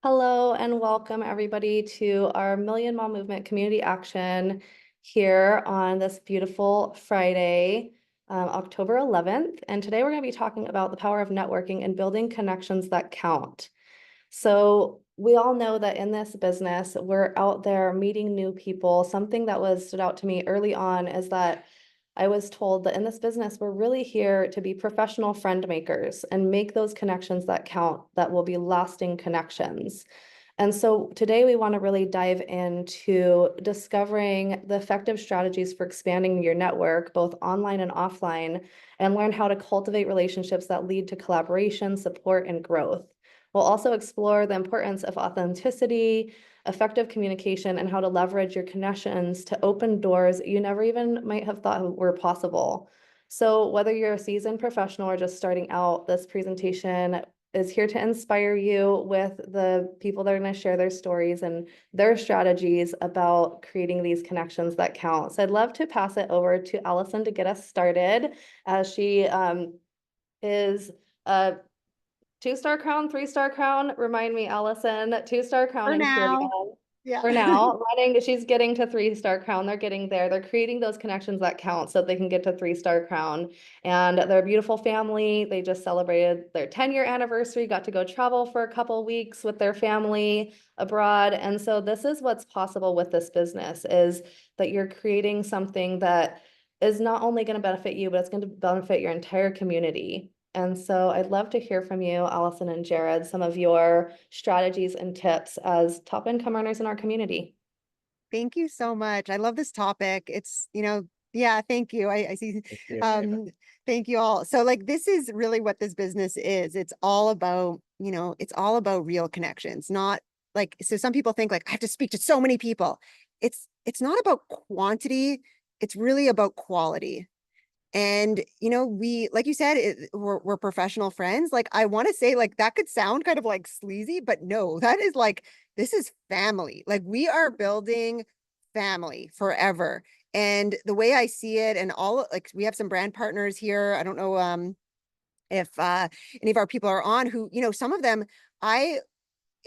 Hello and welcome everybody to our Million Mom Movement Community Action here on this beautiful Friday, October 11th. And today we're going to be talking about the power of networking and building connections that count. So we all know that in this business, we're out there meeting new people. Something that stood out to me early on is that I was told that in this business, we're really here to be professional friend makers and make those connections that count, that will be lasting connections. And so today we want to really dive into discovering the effective strategies for expanding your network, both online and offline, and learn how to cultivate relationships that lead to collaboration, support, and growth. We'll also explore the importance of authenticity, effective communication, and how to leverage your connections to open doors you never even might have thought were possible. So whether you're a seasoned professional or just starting out, this presentation is here to inspire you with the people that are going to share their stories and their strategies about creating these connections that count. So I'd love to pass it over to Allison to get us started, as she is a two-star crown, three-star crown. Remind me, Allison, two-star crown For in now. Curium. Yeah. For now, she's getting to three-star crown. They're getting there. They're creating those connections that count so they can get to three-star crown. And they're a beautiful family. They just celebrated their 10-year anniversary, got to go travel for a couple weeks with their family abroad. And so this is what's possible with this business, is that you're creating something that is not only going to benefit you, but it's going to benefit your entire community. And so I'd love to hear from you, Allison and Jared, some of your strategies and tips as top income earners in our community. Thank you so much. I love this topic. Yeah, thank you. I see. Thank you. Thank you all. So like this is really what this business is. It's all about, it's all about real connections, not like so some people think like I have to speak to so many people. It's not about quantity, it's really about quality. And, we, like you said, we're professional friends. Like, I want to say, like, that could sound kind of like sleazy, but no, that is like, this is family. Like, we are building family forever. And the way I see it, and all like, we have some brand partners here. I don't know if any of our people are on who, some of them, it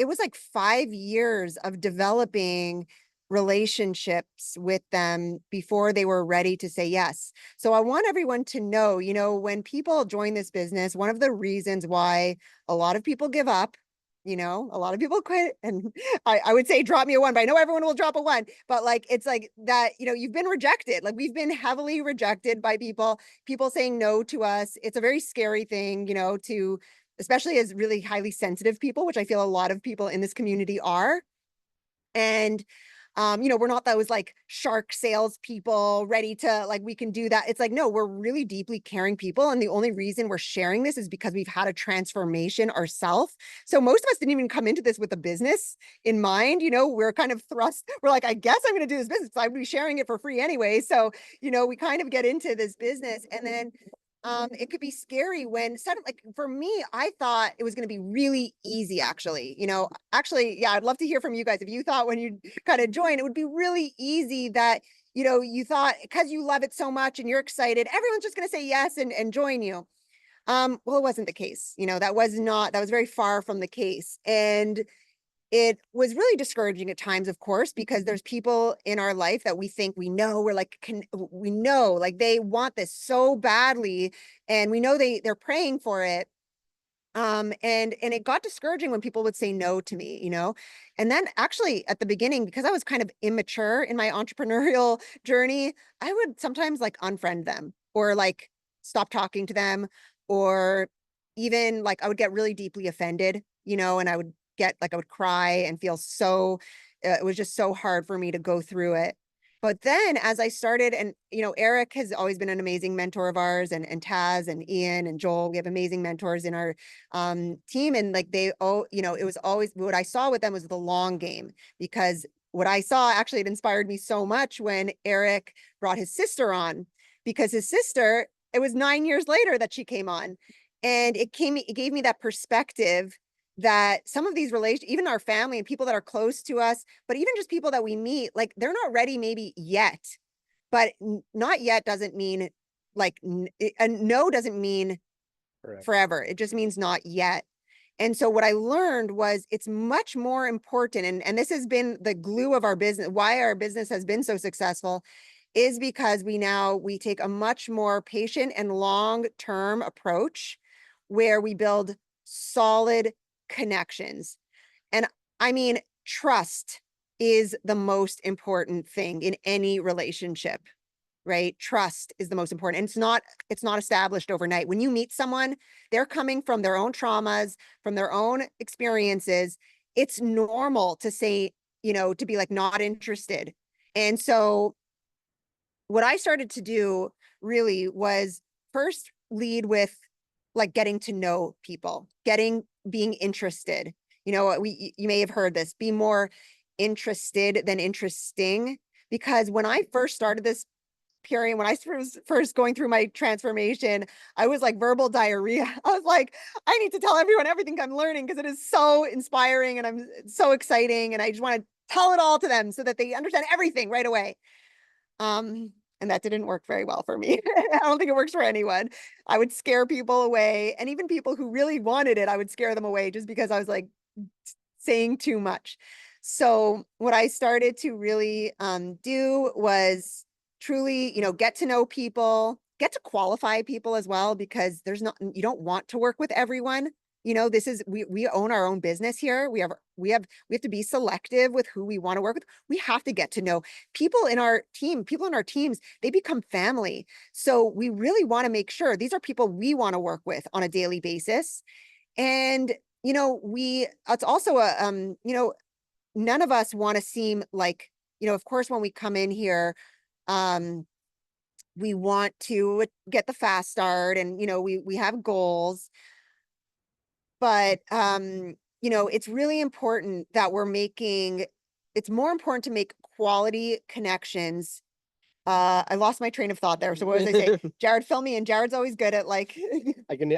was like 5 years of developing relationships with them before they were ready to say yes. So I want everyone to know, when people join this business, one of the reasons why a lot of people give up, a lot of people quit, and I would say drop me a one, but I know everyone will drop a one, but like, it's like that, you've been rejected. Like we've been heavily rejected by people saying no to us. It's a very scary thing, to especially as really highly sensitive people, which I feel a lot of people in this community are. And we're not those like shark salespeople ready to like we can do that. It's like, no, we're really deeply caring people. And the only reason we're sharing this is because we've had a transformation ourselves. So most of us didn't even come into this with a business in mind. We're kind of thrust, we're like, I guess I'm going to do this business. I'd be sharing it for free anyway. So, we kind of get into this business, and then it could be scary when suddenly, like for me, I thought it was going to be really easy, actually. Actually, yeah, I'd love to hear from you guys. If you thought when you kind of join, it would be really easy that, you thought because you love it so much and you're excited, everyone's just going to say yes and join you. Well, it wasn't the case. That was very far from the case. And it was really discouraging at times, of course, because there's people in our life that we think we know, we're like, we know, like they want this so badly, and we know they're praying for it. And it got discouraging when people would say no to me, and then actually at the beginning, because I was kind of immature in my entrepreneurial journey, I would sometimes like unfriend them or like stop talking to them, or even like I would get really deeply offended, and I would cry and feel so, it was just so hard for me to go through it. But then as I started, and Eric has always been an amazing mentor of ours, and Taz and Ian and Joel, we have amazing mentors in our team. And like it was always what I saw with them was the long game, because what I saw actually, it inspired me so much when Eric brought his sister on, because his sister, it was 9 years later that she came on. And it gave me that perspective that some of these relations, even our family and people that are close to us, but even just people that we meet, like they're not ready maybe yet, but not yet doesn't mean like a no doesn't mean Correct. forever. It just means not yet. And so what I learned was it's much more important, and this has been the glue of our business, why our business has been so successful, is because we take a much more patient and long-term approach where we build solid connections. And I mean, trust is the most important thing in any relationship, right? Trust is the most important. And it's not established overnight. When you meet someone, they're coming from their own traumas, from their own experiences. It's normal to say, to be like not interested. And so what I started to do really was first lead with like getting to know people, being interested. You may have heard this, be more interested than interesting. Because when I first started this period, when I was first going through my transformation, I was like verbal diarrhea. I was like, I need to tell everyone everything I'm learning because it is so inspiring and I'm so exciting. And I just want to tell it all to them so that they understand everything right away. And that didn't work very well for me. I don't think it works for anyone. I would scare people away, and even people who really wanted it, I would scare them away just because I was like saying too much. So what I started to really do was truly, get to know people, get to qualify people as well, because you don't want to work with everyone. This is we own our own business here. We have to be selective with who we want to work with. We have to get to know people in our teams. They become family. So we really want to make sure these are people we want to work with on a daily basis. And it's also none of us want to seem like, of course, when we come in here, um, we want to get the fast start, and we have goals. But it's really important that it's more important to make quality connections. I lost my train of thought there. So what was I saying? Jared, fill me in. Jared's always good at like picking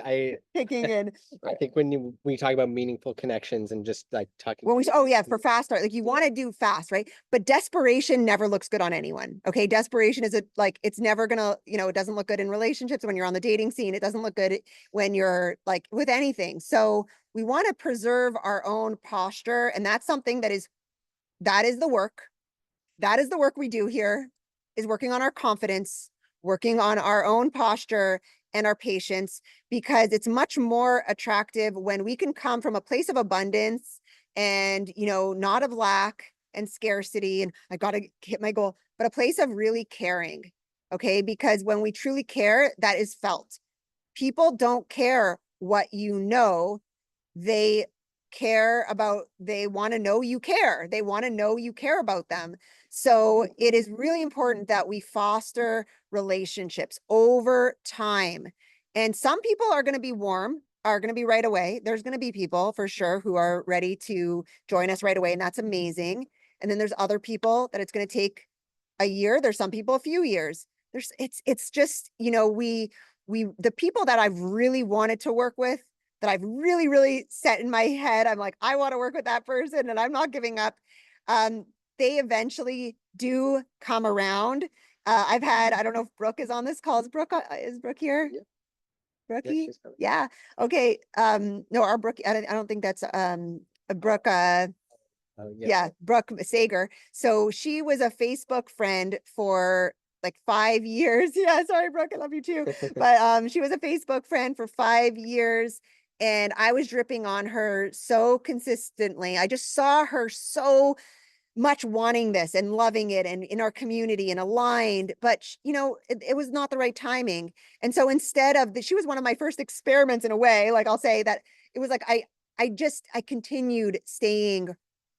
in. I think when you talk about meaningful connections and just like talking. For fast start, like you want to do fast, right? But desperation never looks good on anyone. Okay. Desperation is it's never gonna, it doesn't look good in relationships when you're on the dating scene. It doesn't look good when you're like with anything. So we want to preserve our own posture. And that's something that is the work. That is the work we do here, is working on our confidence, working on our own posture and our patience, because it's much more attractive when we can come from a place of abundance and, not of lack and scarcity. And I got to hit my goal, but a place of really caring. Okay. Because when we truly care, that is felt. People don't care what you know. They they want to know you care. They want to know you care about them. So it is really important that we foster relationships over time. And some people are going to be are going to be right away. There's going to be people for sure who are ready to join us right away. And that's amazing. And then there's other people that it's going to take a year. There's some people a few years. It's just, the people that I've really wanted to work with, that I've really, really set in my head, I'm like, I want to work with that person and I'm not giving up. They eventually do come around. I don't know if Brooke is on this call. Is Brooke here? Yeah. Brookie? she's coming. Yeah. Okay. No, our Brooke, I don't think that's a Brooke, Oh, yeah, Brooke Sager. So she was a Facebook friend for like 5 years. Yeah, sorry, Brooke, I love you too. But she was a Facebook friend for 5 years. And I was dripping on her so consistently. I just saw her so much wanting this and loving it and in our community and aligned, but it was not the right timing. And so instead of she was one of my first experiments in a way, like I'll say that it was like, I continued staying.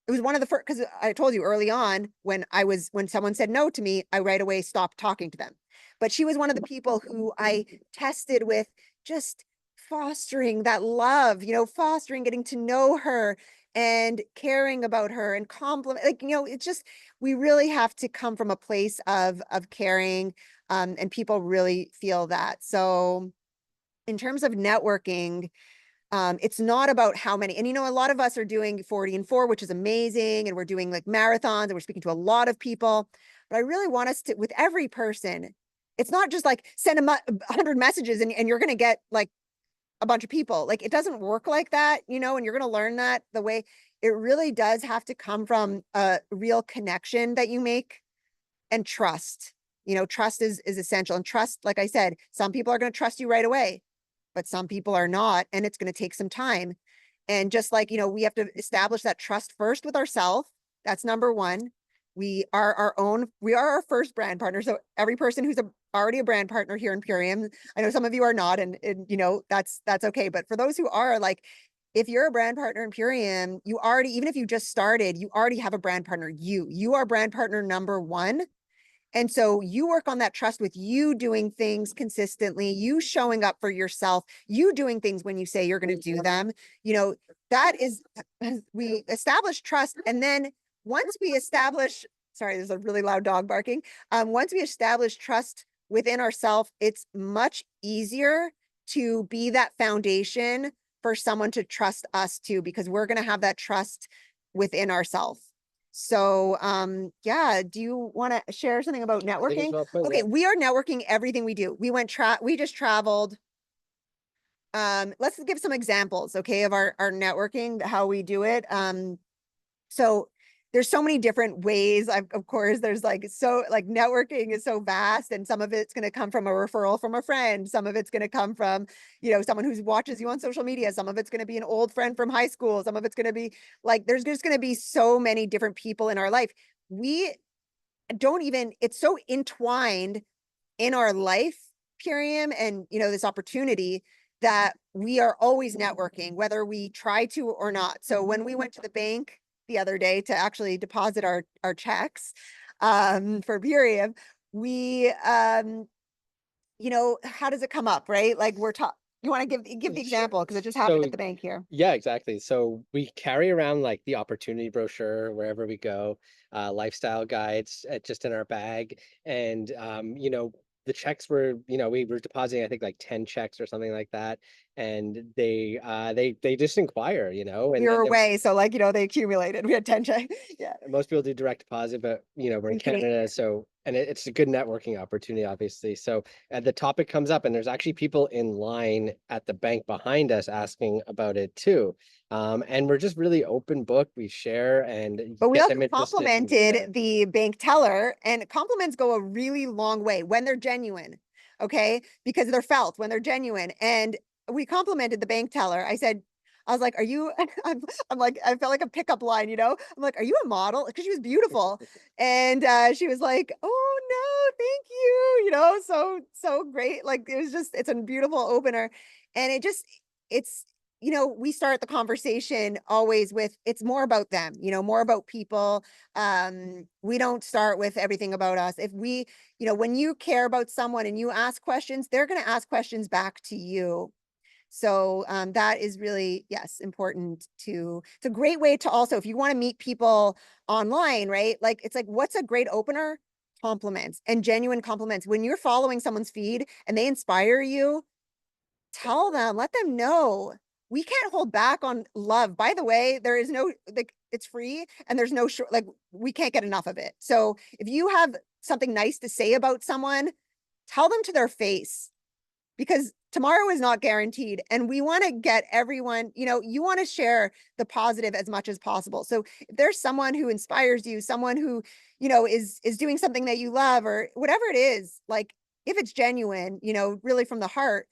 It was one of the first, because I told you early on when someone said no to me, I right away stopped talking to them. But she was one of the people who I tested with just fostering that love, fostering, getting to know her and caring about her and compliment, like, it's just, we really have to come from a place of caring, and people really feel that. So in terms of networking, it's not about how many, and a lot of us are doing 40 and 4, which is amazing. And we're doing like marathons and we're speaking to a lot of people, but I really want us to, with every person, it's not just like send them 100 messages and you're going to get like a bunch of people. Like, it doesn't work like that, you know, and you're going to learn that the way it really does have to come from a real connection that you make, and trust. You know, trust is essential. And trust, like I said, some people are going to trust you right away, but some people are not, and it's going to take some time. And just like, you know, we have to establish that trust first with ourselves. That's number one. We are our first brand partner. So every person who's already a brand partner here in Purium, I know some of you are not, and you know, that's okay. But for those who are, like, if you're a brand partner in Purium, you already, even if you just started, you already have a brand partner. You are brand partner number one. And so you work on that trust with you doing things consistently, you showing up for yourself, you doing things when you say you're going to do them. You know, that is, we establish trust. And then once we establish, sorry, there's a really loud dog barking. Once we establish trust within ourselves, it's much easier to be that foundation for someone to trust us too, because we're going to have that trust within ourselves. So, yeah, do you want to share something about I think it's networking? well put, Okay, yeah. we are networking everything we do. We just traveled. Let's give some examples, okay, of our networking, how we do it. So there's so many different ways. Of course, there's like, so like networking is so vast, and some of it's going to come from a referral from a friend. Some of it's going to come from, you know, someone who watches you on social media. Some of it's going to be an old friend from high school. Some of it's going to be like, there's just going to be so many different people in our life. We don't even, it's so entwined in our life, Purium, and, you know, this opportunity that we are always networking, whether we try to or not. So when we went to the bank the other day to actually deposit our checks for Purium, we you know, how does it come up, right? Like, you want to give the example, because it just happened So at the bank here. yeah, exactly. So we carry around like the opportunity brochure wherever we go, lifestyle guides just in our bag. And you know, the checks were, you know, we were depositing, I think like 10 checks or something like that. And they just inquire, you know, We were away, so like, you know, they accumulated. We had 10 checks. Yeah. most people do direct deposit, but you know, we're in In Canada. Canada, so and it's a good networking opportunity, obviously. So the topic comes up, and there's actually people in line at the bank behind us asking about it too. And we're just really open book. We share and But we get also them interested. complimented the bank teller, and compliments go a really long way when they're genuine. Okay. Because they're felt when they're genuine. And we complimented the bank teller. I was like, are you, I'm like, I felt like a pickup line, you know? I'm like, are you a model? Because she was beautiful. And she was like, oh no, thank you. You know, so great. Like, it was just, it's a beautiful opener. And it's, you know, we start the conversation always with, it's more about them, you know, more about people. We don't start with everything about us. If we, you know, when you care about someone and you ask questions, they're going to ask questions back to you. So that is really, yes, important to, it's a great way to also, if you want to meet people online, right? Like, it's like, what's a great opener? Compliments, and genuine compliments. When you're following someone's feed and they inspire you, tell them, let them know. We can't hold back on love. By the way, there is no, like, it's free, and there's no short, like, we can't get enough of it. So if you have something nice to say about someone, tell them to their face, because tomorrow is not guaranteed. And we want to get everyone, you know, you want to share the positive as much as possible. So if there's someone who inspires you, someone who, you know, is doing something that you love, or whatever it is, like, if it's genuine, you know, really from the heart,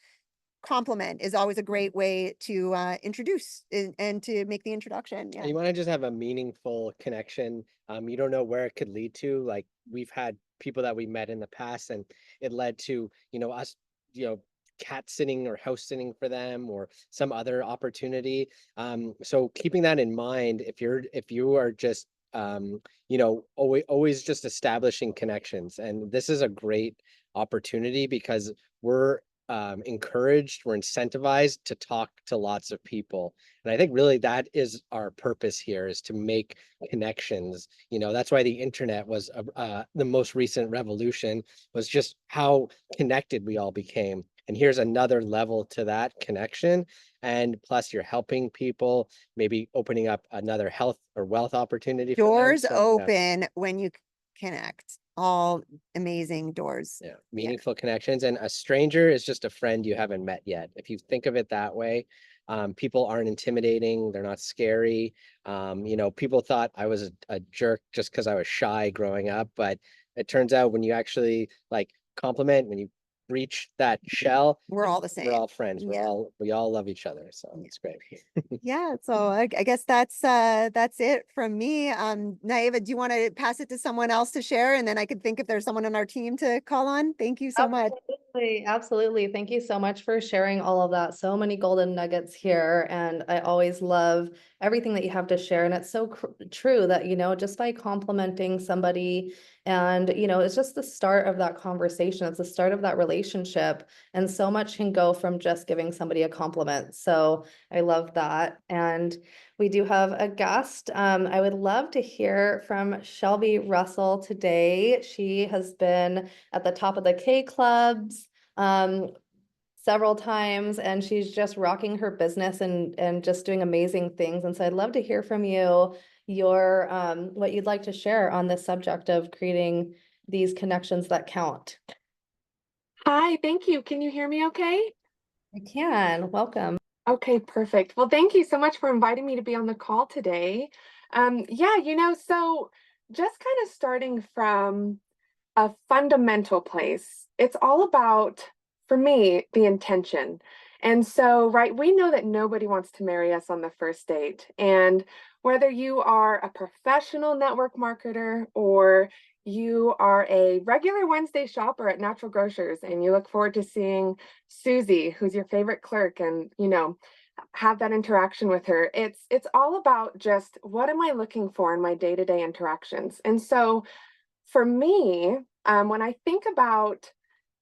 compliment is always a great way to introduce and to make the introduction. Yeah. You want to just have a meaningful connection. You don't know where it could lead to. Like we've had people that we met in the past, and it led to, you know, us, you know, cat sitting or house sitting for them or some other opportunity. So keeping that in mind, if you are just you know, always just establishing connections, and this is a great opportunity because we're encouraged, we're incentivized to talk to lots of people. And I think really that is our purpose here, is to make connections. You know, that's why the internet was the most recent revolution, was just how connected we all became. And here's another level to that connection. And plus you're helping people, maybe opening up another health or wealth opportunity for them. Doors So yeah. open when you connect. all amazing doors. Yeah, meaningful connections, and a stranger is just a friend you haven't met yet. If you think of it that way, people aren't intimidating, they're not scary. People thought I was a jerk just because I was shy growing up, but it turns out when you actually like compliment, when you breach that shell, We're all the we're same. all friends. Yeah. We all love each other, so Yeah. it's great. Yeah, so I guess that's it from me. Naiva, do you want to pass it to someone else to share, and then I could think if there's someone on our team to call on? Thank you so much. Absolutely, absolutely. Thank you so much for sharing all of that. So many golden nuggets here, and I always love everything that you have to share. And it's so true that, just by complimenting somebody and, it's just the start of that conversation. It's the start of that relationship. And so much can go from just giving somebody a compliment. So I love that. And we do have a guest. I would love to hear from Shelby Russell today. She has been at the top of the K clubs several times, and she's just rocking her business and just doing amazing things. And so I'd love to hear from you your what you'd like to share on this subject of creating these connections that count. Hi, thank you. Can you hear me okay? I can. Welcome. Okay, perfect. Well, thank you so much for inviting me to be on the call today. Yeah, so just kind of starting from a fundamental place, it's all about, for me, the intention. And so, right, we know that nobody wants to marry us on the first date. And whether you are a professional network marketer or you are a regular Wednesday shopper at Natural Grocers and you look forward to seeing Susie, who's your favorite clerk, and have that interaction with her. It's all about just what am I looking for in my day-to-day interactions. And so for me, when I think about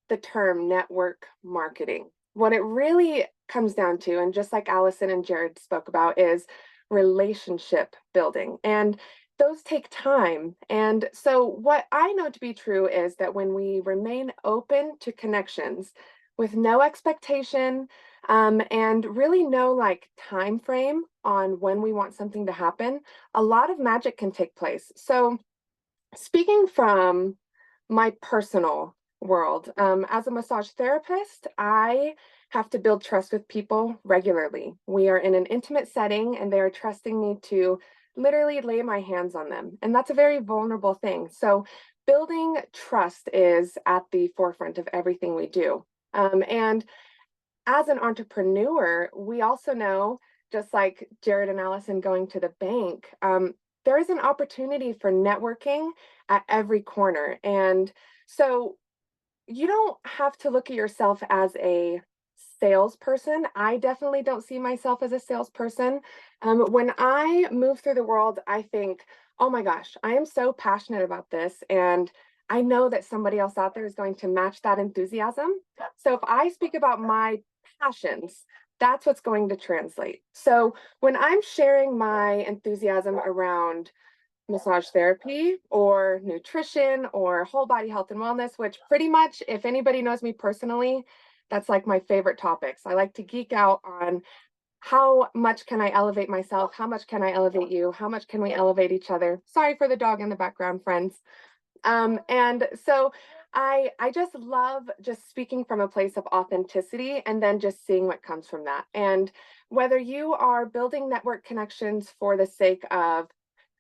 the term network marketing, what it really comes down to, and just like Allison and Jared spoke about, is relationship building. And those take time. And so, what I know to be true is that when we remain open to connections with no expectation and really no like time frame on when we want something to happen, a lot of magic can take place. So, speaking from my personal world, as a massage therapist, I have to build trust with people regularly. We are in an intimate setting and they are trusting me to literally lay my hands on them. And that's a very vulnerable thing. So, building trust is at the forefront of everything we do. And as an entrepreneur, we also know, just like Jared and Allison going to the bank, there is an opportunity for networking at every corner. And so you don't have to look at yourself as a salesperson. I definitely don't see myself as a salesperson. When I move through the world, I think, oh my gosh, I am so passionate about this. And I know that somebody else out there is going to match that enthusiasm. So if I speak about my passions, that's what's going to translate. So when I'm sharing my enthusiasm around massage therapy or nutrition or whole body health and wellness, which pretty much, if anybody knows me personally, that's like my favorite topics. I like to geek out on how much can I elevate myself? How much can I elevate you? How much can we elevate each other? Sorry for the dog in the background, friends. And so I just love just speaking from a place of authenticity and then just seeing what comes from that. And whether you are building network connections for the sake of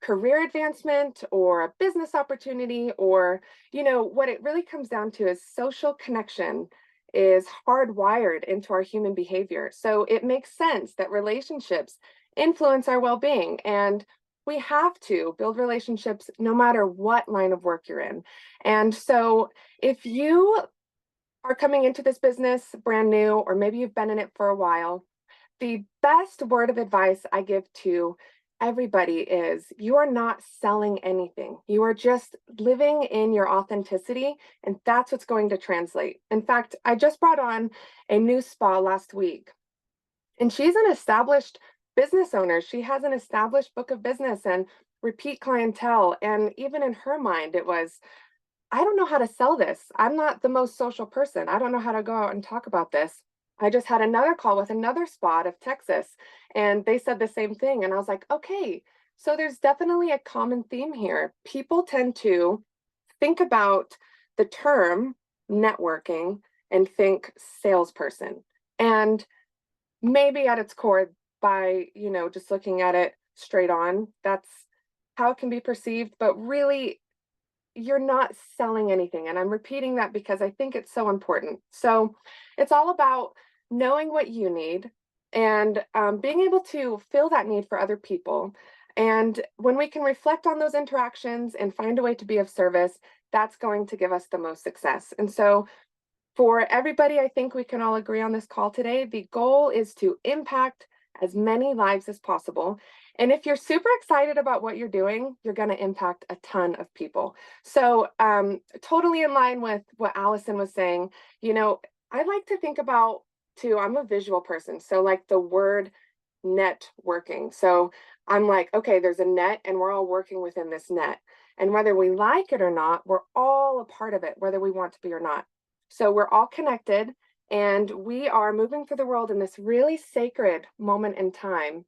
career advancement or a business opportunity, or what it really comes down to is social connection is hardwired into our human behavior. So it makes sense that relationships influence our well-being, and we have to build relationships no matter what line of work you're in. And so if you are coming into this business brand new, or maybe you've been in it for a while, the best word of advice I give to everybody is you are not selling anything. You are just living in your authenticity, and that's what's going to translate. In fact, I just brought on a new spa last week, and she's an established business owner. She has an established book of business and repeat clientele. And even in her mind, it was, I don't know how to sell this. I'm not the most social person. I don't know how to go out and talk about this. I just had another call with another spot of Texas, and they said the same thing. And I was like, okay, so there's definitely a common theme here. People tend to think about the term networking and think salesperson. And maybe at its core, by, just looking at it straight on, that's how it can be perceived. But really, you're not selling anything. And I'm repeating that because I think it's so important. So it's all about knowing what you need and being able to fill that need for other people. And when we can reflect on those interactions and find a way to be of service, that's going to give us the most success. And so for everybody, I think we can all agree on this call today. The goal is to impact as many lives as possible. And if you're super excited about what you're doing, you're going to impact a ton of people. So, totally in line with what Allison was saying, I like to think about too, I'm a visual person. So, like the word networking. So, I'm like, okay, there's a net and we're all working within this net. And whether we like it or not, we're all a part of it, whether we want to be or not. So we're all connected and we are moving through the world in this really sacred moment in time.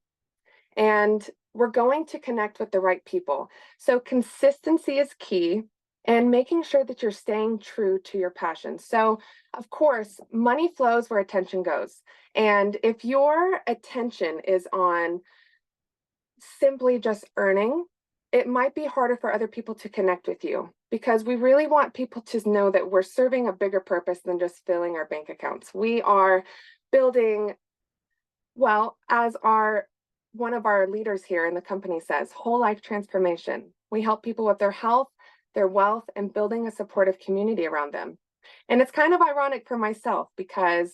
And we're going to connect with the right people. So consistency is key and making sure that you're staying true to your passion. So, of course, money flows where attention goes. And if your attention is on simply just earning, it might be harder for other people to connect with you because we really want people to know that we're serving a bigger purpose than just filling our bank accounts. We are building, well, as one of our leaders here in the company says, whole life transformation. We help people with their health, their wealth, and building a supportive community around them. And it's kind of ironic for myself because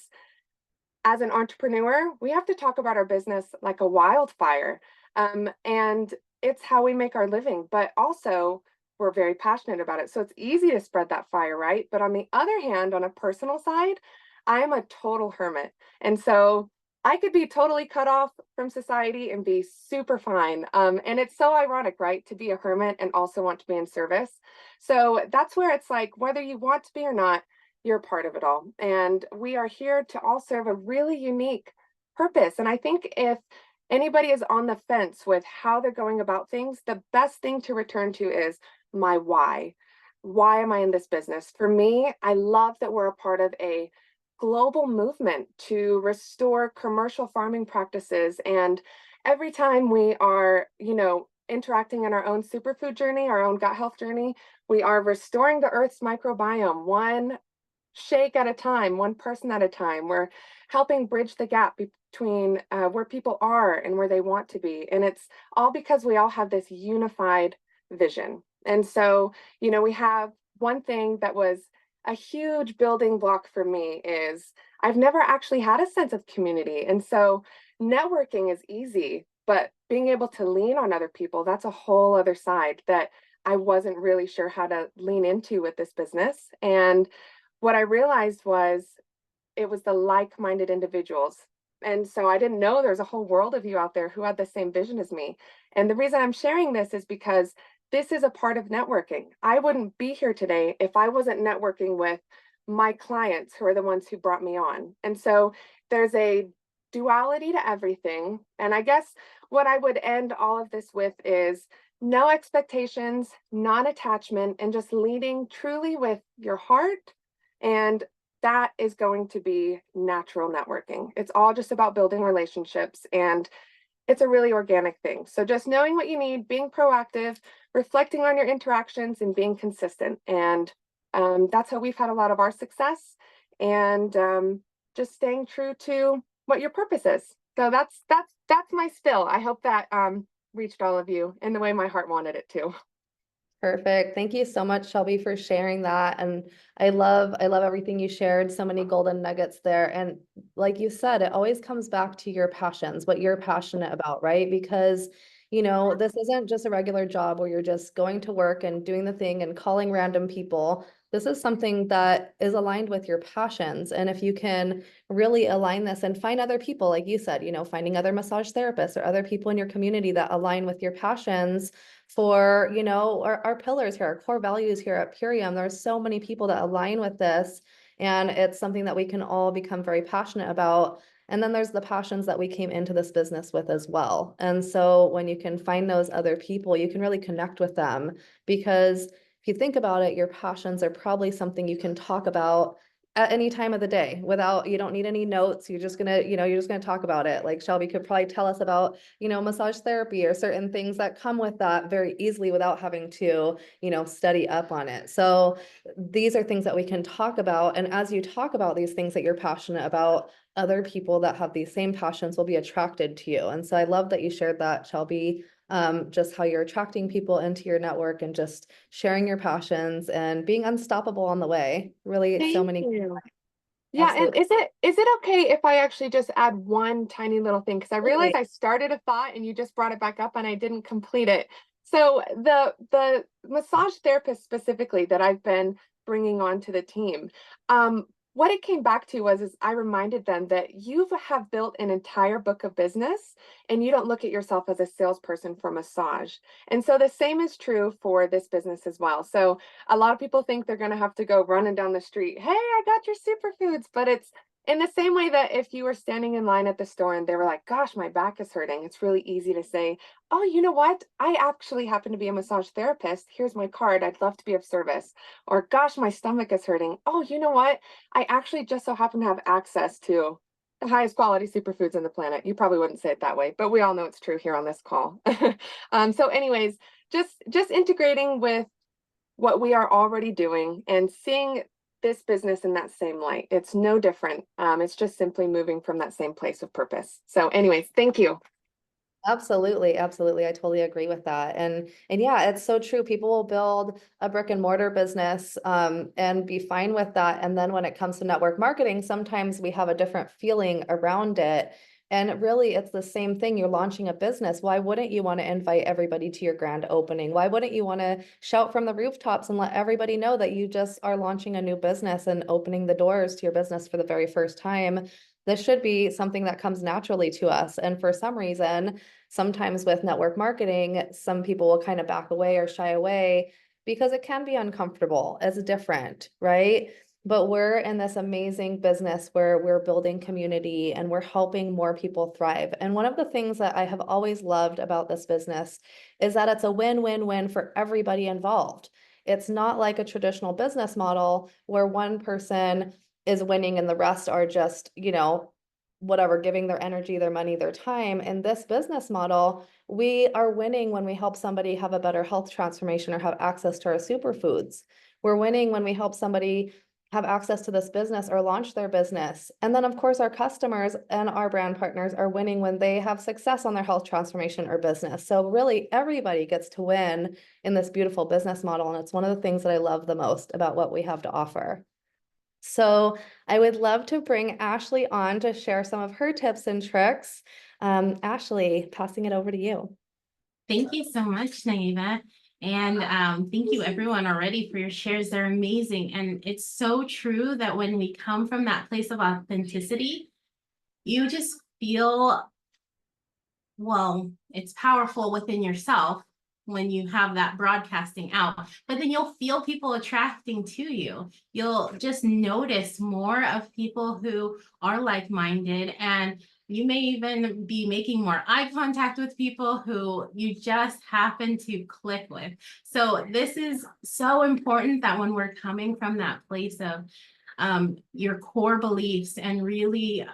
as an entrepreneur, we have to talk about our business like a wildfire. And it's how we make our living, but also we're very passionate about it. So it's easy to spread that fire, right? But on the other hand, on a personal side, I am a total hermit. And so I could be totally cut off from society and be super fine. And it's so ironic, right? To be a hermit and also want to be in service. So that's where it's like, whether you want to be or not, you're part of it all. And we are here to all serve a really unique purpose. And I think if anybody is on the fence with how they're going about things, the best thing to return to is my why. Why am I in this business? For me, I love that we're a part of a global movement to restore commercial farming practices. And every time we are, interacting in our own superfood journey, our own gut health journey, we are restoring the Earth's microbiome one shake at a time, one person at a time. We're helping bridge the gap between where people are and where they want to be. And it's all because we all have this unified vision. And so, we have one thing that was a huge building block for me is I've never actually had a sense of community. And so networking is easy, but being able to lean on other people, that's a whole other side that I wasn't really sure how to lean into with this business. And what I realized was it was the like-minded individuals. And so I didn't know there's a whole world of you out there who had the same vision as me. And the reason I'm sharing this is because this is a part of networking. I wouldn't be here today if I wasn't networking with my clients who are the ones who brought me on. And so there's a duality to everything. And I guess what I would end all of this with is no expectations, non-attachment, and just leading truly with your heart. And that is going to be natural networking. It's all just about building relationships and it's a really organic thing. So just knowing what you need, being proactive, reflecting on your interactions and being consistent. And that's how we've had a lot of our success and just staying true to what your purpose is. So that's my spill. I hope that reached all of you in the way my heart wanted it to. Perfect. Thank you so much, Shelby, for sharing that. And I love everything you shared. So many golden nuggets there. And like you said, it always comes back to your passions, what you're passionate about, right? Because, this isn't just a regular job where you're just going to work and doing the thing and calling random people. This is something that is aligned with your passions. And if you can really align this and find other people, like you said, finding other massage therapists or other people in your community that align with your passions, for, our pillars here, our core values here at Purium. There's so many people that align with this, and it's something that we can all become very passionate about. And then there's the passions that we came into this business with as well. And so when you can find those other people, you can really connect with them because if you think about it, your passions are probably something you can talk about at any time of the day without, you don't need any notes. You're just gonna, you're just gonna talk about it. Like Shelby could probably tell us about, massage therapy or certain things that come with that very easily without having to, study up on it. So these are things that we can talk about. And as you talk about these things that you're passionate about, other people that have these same passions will be attracted to you. And so I love that you shared that, Shelby, just how you're attracting people into your network and just sharing your passions and being unstoppable on the way. Really, so Thank many. you. Yeah, and Absolutely. is it okay if I actually just add one tiny little thing? Because I realized I started a thought and you just brought it back up and I didn't complete it. So the massage therapist specifically that I've been bringing onto the team, what it came back to is I reminded them that you have built an entire book of business and you don't look at yourself as a salesperson for massage. And so the same is true for this business as well. So a lot of people think they're going to have to go running down the street. Hey, I got your superfoods. But it's in the same way that if you were standing in line at the store and they were like, gosh, my back is hurting, it's really easy to say, oh, you know what? I actually happen to be a massage therapist. Here's my card. I'd love to be of service. Or gosh, my stomach is hurting. Oh, you know what? I actually just so happen to have access to the highest quality superfoods on the planet. You probably wouldn't say it that way, but we all know it's true here on this call. So anyways, just integrating with what we are already doing and seeing this business in that same light. It's no different. It's just simply moving from that same place of purpose. So anyways, thank you. Absolutely, absolutely. I totally agree with that. And yeah, it's so true. People will build a brick and mortar business and be fine with that. And then when it comes to network marketing, sometimes we have a different feeling around it. And really, it's the same thing. You're launching a business. Why wouldn't you want to invite everybody to your grand opening? Why wouldn't you want to shout from the rooftops and let everybody know that you just are launching a new business and opening the doors to your business for the very first time? This should be something that comes naturally to us. And for some reason, sometimes with network marketing, some people will kind of back away or shy away because it can be uncomfortable. It's different, right? But we're in this amazing business where we're building community and we're helping more people thrive. And one of the things that I have always loved about this business is that it's a win-win-win for everybody involved. It's not like a traditional business model where one person is winning and the rest are just, whatever, giving their energy, their money, their time. In this business model, we are winning when we help somebody have a better health transformation or have access to our superfoods. We're winning when we help somebody have access to this business or launch their business. And then, of course, our customers and our brand partners are winning when they have success on their health transformation or business. So really, everybody gets to win in this beautiful business model. And it's one of the things that I love the most about what we have to offer. So I would love to bring Ashley on to share some of her tips and tricks. Ashley, passing it over to you. Thank you so much, Naiva. And thank you everyone already for your shares. They're amazing. And it's so true that when we come from that place of authenticity, you just feel, well, it's powerful within yourself when you have that broadcasting out, but then you'll feel people attracting to you. You'll just notice more of people who are like-minded, and you may even be making more eye contact with people who you just happen to click with. So this is so important that when we're coming from that place of your core beliefs and really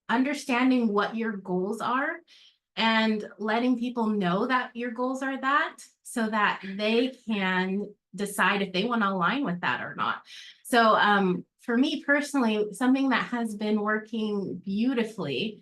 understanding what your goals are and letting people know that your goals are that, so that they can decide if they want to align with that or not. So for me personally, something that has been working beautifully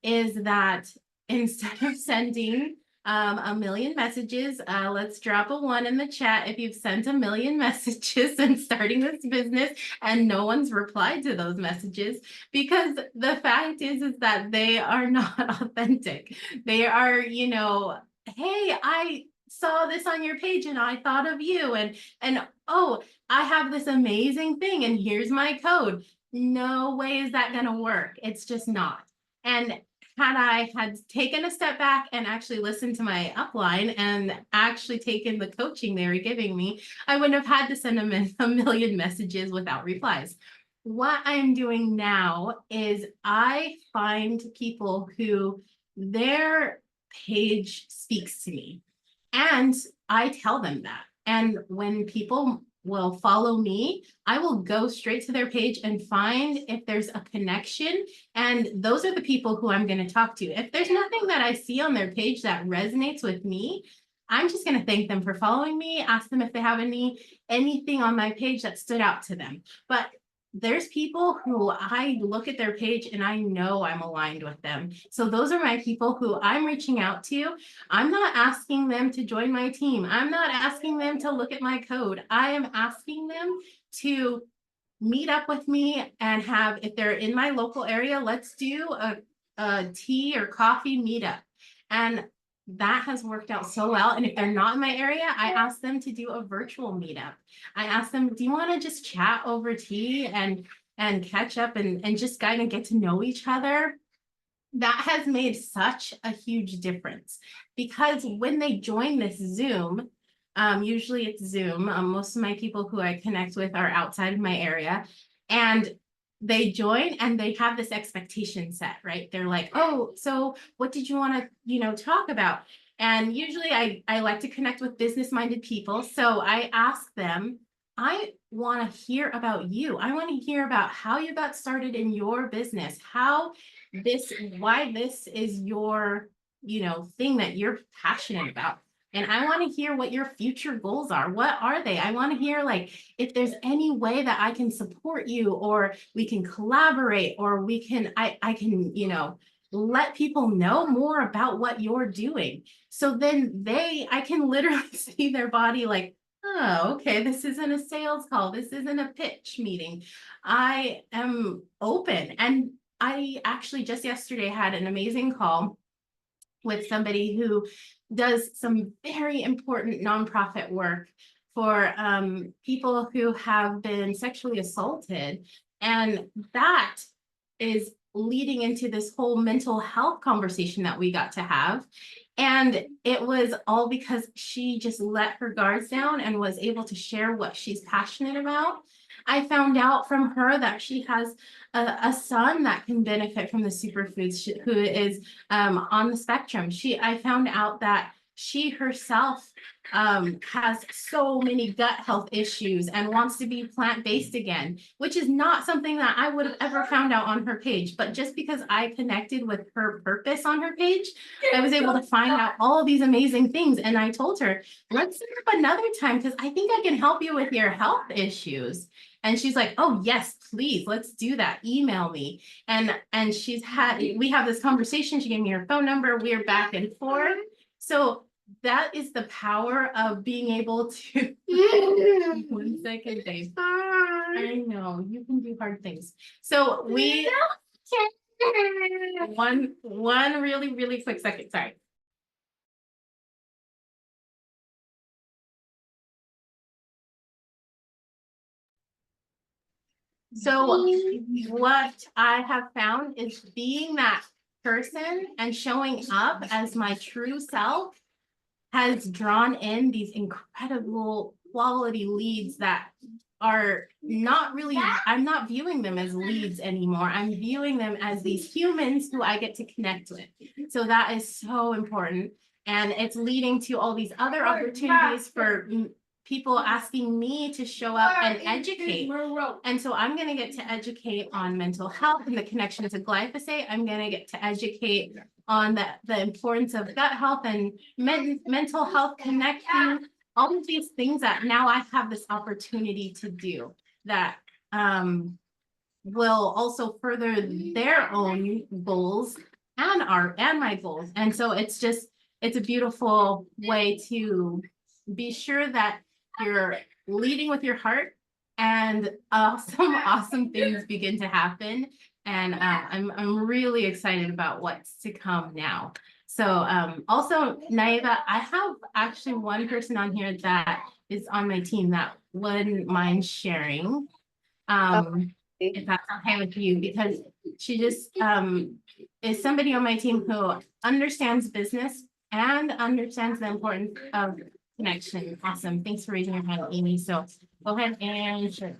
is that instead of sending a million messages, let's drop a 1 in the chat if you've sent a million messages and starting this business and no one's replied to those messages, because the fact is that they are not authentic. They are, hey, I saw this on your page and I thought of you, and oh, I have this amazing thing and here's my code. No way is that going to work. It's just not. And had I had taken a step back and actually listened to my upline and actually taken the coaching they were giving me, I wouldn't have had to send them a million messages without replies. What I'm doing now is I find people who their page speaks to me, and I tell them that. And when people will follow me, I will go straight to their page and find if there's a connection. And those are the people who I'm going to talk to. If there's nothing that I see on their page that resonates with me, I'm just going to thank them for following me, ask them if they have anything on my page that stood out to them. But there's people who I look at their page and I know I'm aligned with them. So those are my people who I'm reaching out to. I'm not asking them to join my team. I'm not asking them to look at my code. I am asking them to meet up with me and have, if they're in my local area, let's do a tea or coffee meetup. And that has worked out so well. And if they're not in my area, I ask them to do a virtual meetup. I ask them, do you want to just chat over tea and catch up and just kind of get to know each other? That has made such a huge difference, because when they join this Zoom, usually it's Zoom. Most of my people who I connect with are outside of my area, and they join and they have this expectation set, right? They're like, oh, so what did you want to, talk about? And usually I like to connect with business-minded people. So I ask them, I want to hear about you. I want to hear about how you got started in your business, why this is your, thing that you're passionate about. And I want to hear what your future goals are. What are they? I want to hear, like, if there's any way that I can support you, or we can collaborate, or I can, let people know more about what you're doing. So then I can literally see their body like, oh, okay, this isn't a sales call. This isn't a pitch meeting. I am open. And I actually just yesterday had an amazing call with somebody who does some very important nonprofit work for people who have been sexually assaulted. And that is leading into this whole mental health conversation that we got to have. And it was all because she just let her guards down and was able to share what she's passionate about. I found out from her that she has a son that can benefit from the superfoods, who is on the spectrum. I found out that she herself has so many gut health issues and wants to be plant-based again, which is not something that I would have ever found out on her page. But just because I connected with her purpose on her page, I was able to find out all of these amazing things. And I told her, let's set up another time, because I think I can help you with your health issues. And she's like, oh, yes, please, let's do that. Email me. And we have this conversation. She gave me her phone number. We're back and forth. So that is the power of being able to. 1 second, babe. I know you can do hard things. So one really, really quick second. Sorry. So what I have found is being that person and showing up as my true self has drawn in these incredible quality leads that are not really, I'm not viewing them as leads anymore. I'm viewing them as these humans who I get to connect with. So that is so important. And it's leading to all these other opportunities for people asking me to show up and educate. And so I'm going to get to educate on mental health and the connection to glyphosate. I'm going to get to educate on the importance of gut health and mental health connecting, all of these things that now I have this opportunity to do that will also further their own goals and my goals. And so it's a beautiful way to be sure that you're leading with your heart, and awesome things begin to happen. And I'm really excited about what's to come now. So also, Naiva, I have actually one person on here that is on my team that wouldn't mind sharing. If that's okay with you, because she just is somebody on my team who understands business and understands the importance of connection. Awesome. Thanks for raising your hand, Amy. So go ahead and share.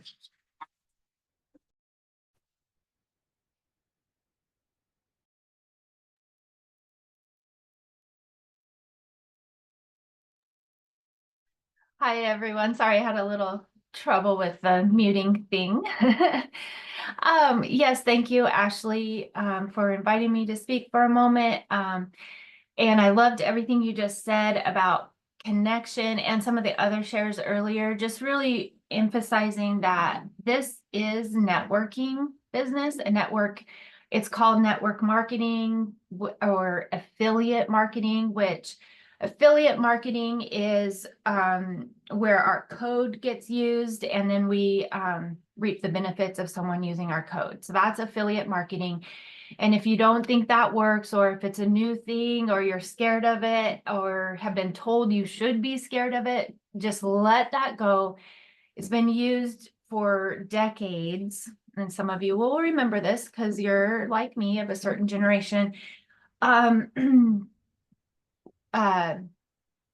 Hi, everyone. Sorry, I had a little trouble with the muting thing. Yes, thank you, Ashley, for inviting me to speak for a moment. And I loved everything you just said about connection and some of the other shares earlier, just really emphasizing that this is networking business, a network. It's called network marketing or affiliate marketing, which affiliate marketing is where our code gets used and then we reap the benefits of someone using our code. So that's affiliate marketing. And if you don't think that works, or if it's a new thing, or you're scared of it, or have been told you should be scared of it, just let that go. It's been used for decades. And some of you will remember this because you're like me, of a certain generation.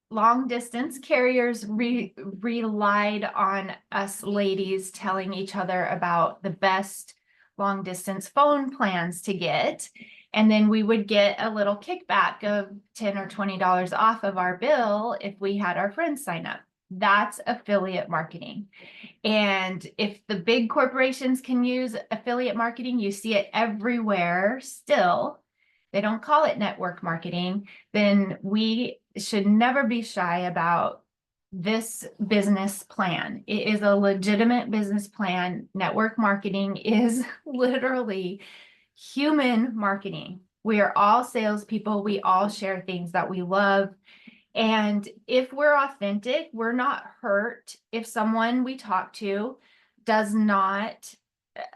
Long distance carriers relied on us ladies telling each other about the best long distance phone plans to get. And then we would get a little kickback of $10 or $20 off of our bill if we had our friends sign up. That's affiliate marketing. And if the big corporations can use affiliate marketing, you see it everywhere still. They don't call it network marketing, then we should never be shy about this business plan. It is a legitimate business plan. Network marketing is literally human marketing. We are all salespeople. We all share things that we love. And if we're authentic, we're not hurt if someone we talk to does not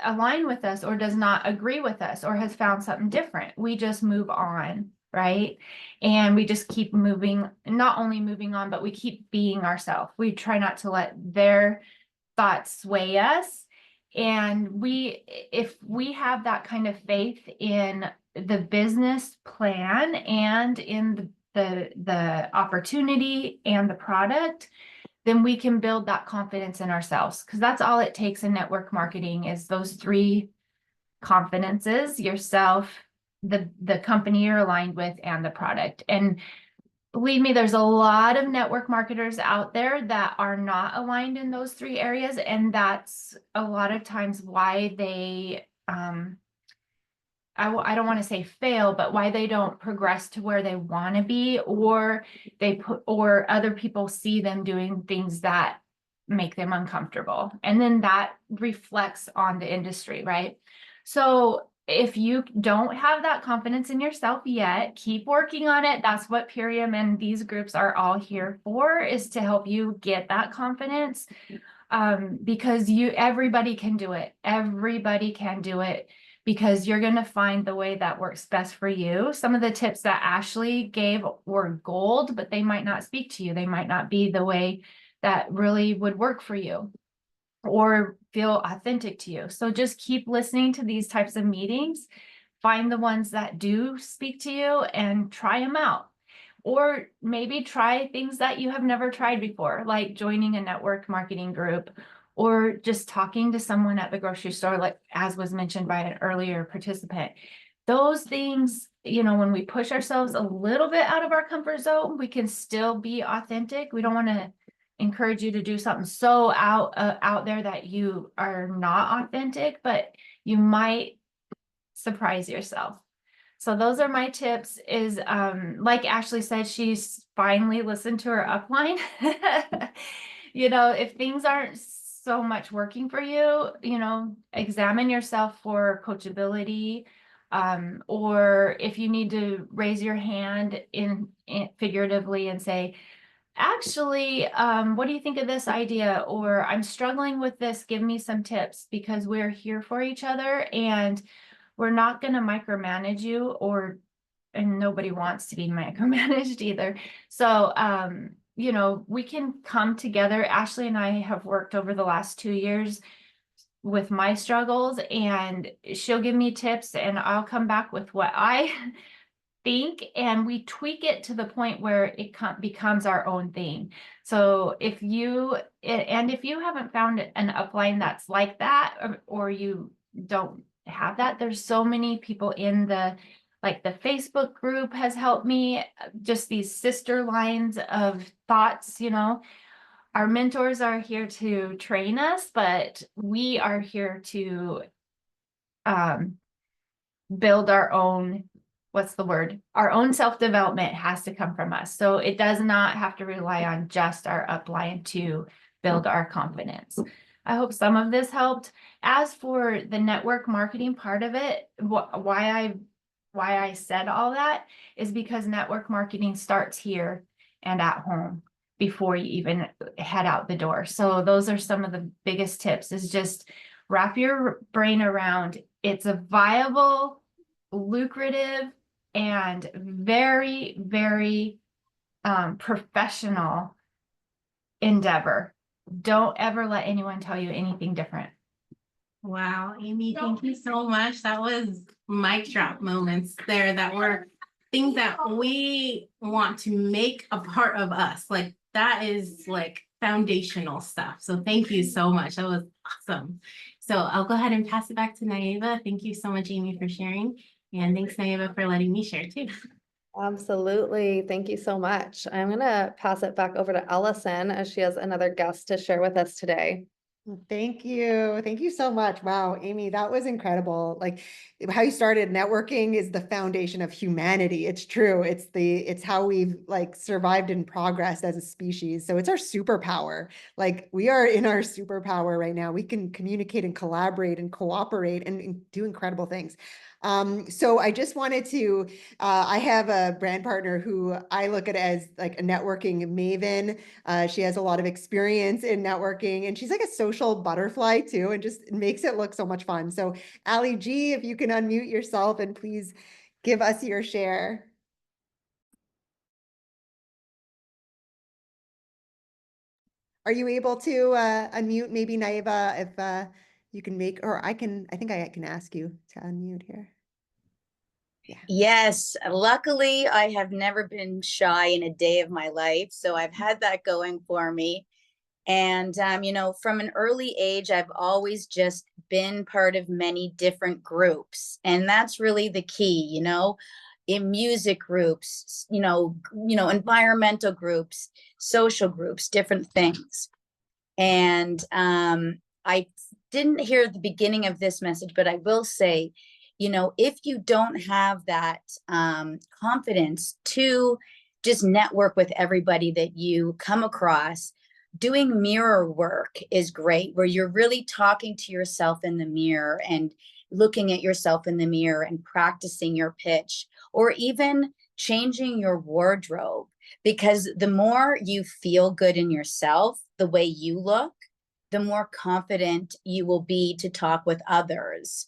align with us or does not agree with us or has found something different. We just move on, right? And we just keep moving, not only moving on, but we keep being ourselves. We try not to let their thoughts sway us. And if we have that kind of faith in the business plan and in the opportunity and the product, then we can build that confidence in ourselves, because that's all it takes in network marketing is those three confidences: yourself, the company you're aligned with, and the product. And believe me, there's a lot of network marketers out there that are not aligned in those three areas, and that's a lot of times why they I don't want to say fail, but why they don't progress to where they want to be, or or other people see them doing things that make them uncomfortable. And then that reflects on the industry, right? So if you don't have that confidence in yourself yet, keep working on it. That's what Purium and these groups are all here for, is to help you get that confidence. Because everybody can do it. Everybody can do it, because you're going to find the way that works best for you. Some of the tips that Ashley gave were gold, but they might not speak to you. They might not be the way that really would work for you or feel authentic to you. So just keep listening to these types of meetings. Find the ones that do speak to you and try them out. Or maybe try things that you have never tried before, like joining a network marketing group, or just talking to someone at the grocery store, like as was mentioned by an earlier participant. Those things, when we push ourselves a little bit out of our comfort zone, we can still be authentic. We don't want to encourage you to do something so out there that you are not authentic, but you might surprise yourself. So those are my tips. Is like Ashley said, she's finally listened to her upline. If things aren't so much working for you, examine yourself for coachability, or if you need to raise your hand in figuratively and say, actually, what do you think of this idea? Or I'm struggling with this, give me some tips, because we're here for each other and we're not going to micromanage you, and nobody wants to be micromanaged either. So, we can come together. Ashley and I have worked over the last 2 years with my struggles, and she'll give me tips and I'll come back with what I think, and we tweak it to the point where it becomes our own thing. So if you haven't found an upline that's like that, or you don't have that, there's so many people in the Facebook group has helped me, just these sister lines of thoughts, our mentors are here to train us, but we are here to build our own, what's the word? Our own self-development has to come from us. So it does not have to rely on just our upline to build our confidence. I hope some of this helped. As for the network marketing part of it, why I said all that is because network marketing starts here and at home before you even head out the door. So those are some of the biggest tips, is just wrap your brain around it's a viable, lucrative, and very, very professional endeavor. Don't ever let anyone tell you anything different. Wow, Amy, thank you so much. That was mic drop moments there that were things that we want to make a part of us. Like that is like foundational stuff. So thank you so much. That was awesome. So I'll go ahead and pass it back to Naiva. Thank you so much, Amy, for sharing. And thanks, Naiva, for letting me share too. Absolutely. Thank you so much. I'm going to pass it back over to Ellison as she has another guest to share with us today. Thank you. Thank you so much. Wow, Amy, that was incredible. Like how you started, networking is the foundation of humanity. It's true. It's how we've like survived and progressed as a species. So it's our superpower. Like we are in our superpower right now. We can communicate and collaborate and cooperate and do incredible things. So I just wanted to, I have a brand partner who I look at as like a networking maven. She has a lot of experience in networking and she's like a social butterfly too, and just makes it look so much fun. So Ali G, if you can unmute yourself and please give us your share. Are you able to unmute maybe Naiva if you can make, or I think I can ask you to unmute here. Yeah. Yes, luckily I have never been shy in a day of my life, so I've had that going for me. And you know, from an early age, I've always just been part of many different groups, and that's really the key, you know, in music groups, environmental groups, social groups, different things. And I didn't hear the beginning of this message, but I will say, you know, if you don't have that confidence to just network with everybody that you come across, doing mirror work is great, where you're really talking to yourself in the mirror and looking at yourself in the mirror and practicing your pitch, or even changing your wardrobe. Because the more you feel good in yourself, the way you look, the more confident you will be to talk with others.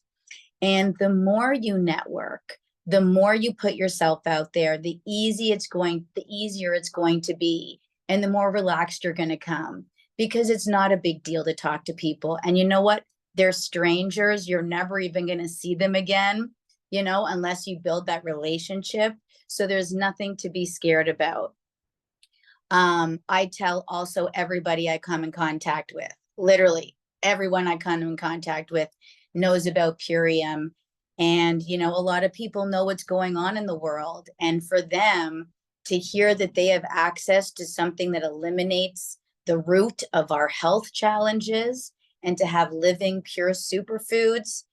And the more you network, the more you put yourself out there, the easier it's going to be, and the more relaxed you're going to come, because it's not a big deal to talk to people. And you know what? They're strangers. You're never even going to see them again, you know, unless you build that relationship. So there's nothing to be scared about. I tell also everybody I come in contact with, literally everyone I come in contact with knows about Purium. And, you know, a lot of people know what's going on in the world. And for them to hear that they have access to something that eliminates the root of our health challenges and to have living pure superfoods,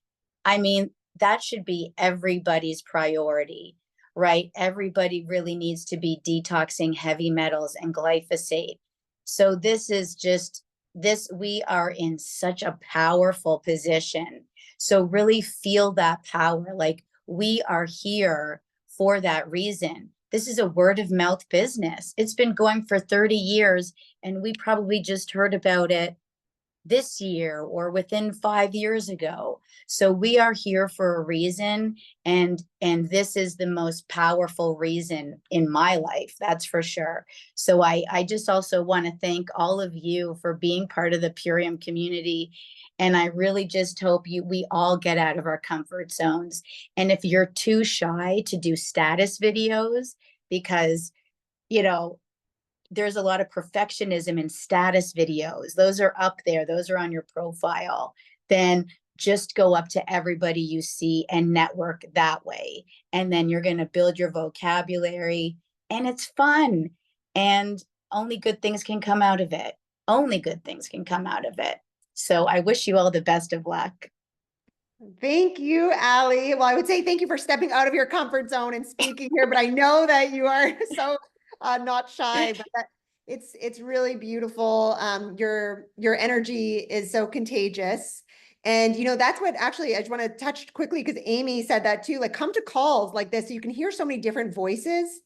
I mean, that should be everybody's priority, right? Everybody really needs to be detoxing heavy metals and glyphosate. So this is just this, we are in such a powerful position. So really feel that power. Like we are here for that reason. This is a word of mouth business. It's been going for 30 years, and we probably just heard about it this year or within 5 years ago. So we are here for a reason, and this is the most powerful reason in my life, that's for sure. So I just also want to thank all of you for being part of the Purium community. And I really just hope we all get out of our comfort zones. And if you're too shy to do status videos, because, you know, there's a lot of perfectionism in status videos. Those are up there. Those are on your profile. Then just go up to everybody you see and network that way. And then you're going to build your vocabulary, and it's fun, and only good things can come out of it. only good things can come out of it. So I wish you all the best of luck. Thank you, Allie. Well, I would say thank you for stepping out of your comfort zone and speaking here, but I know that you are so not shy, but it's really beautiful. Your energy is so contagious. And that's what actually I just want to touch quickly because Amy said that too. Like, come to calls like this so you can hear so many different voices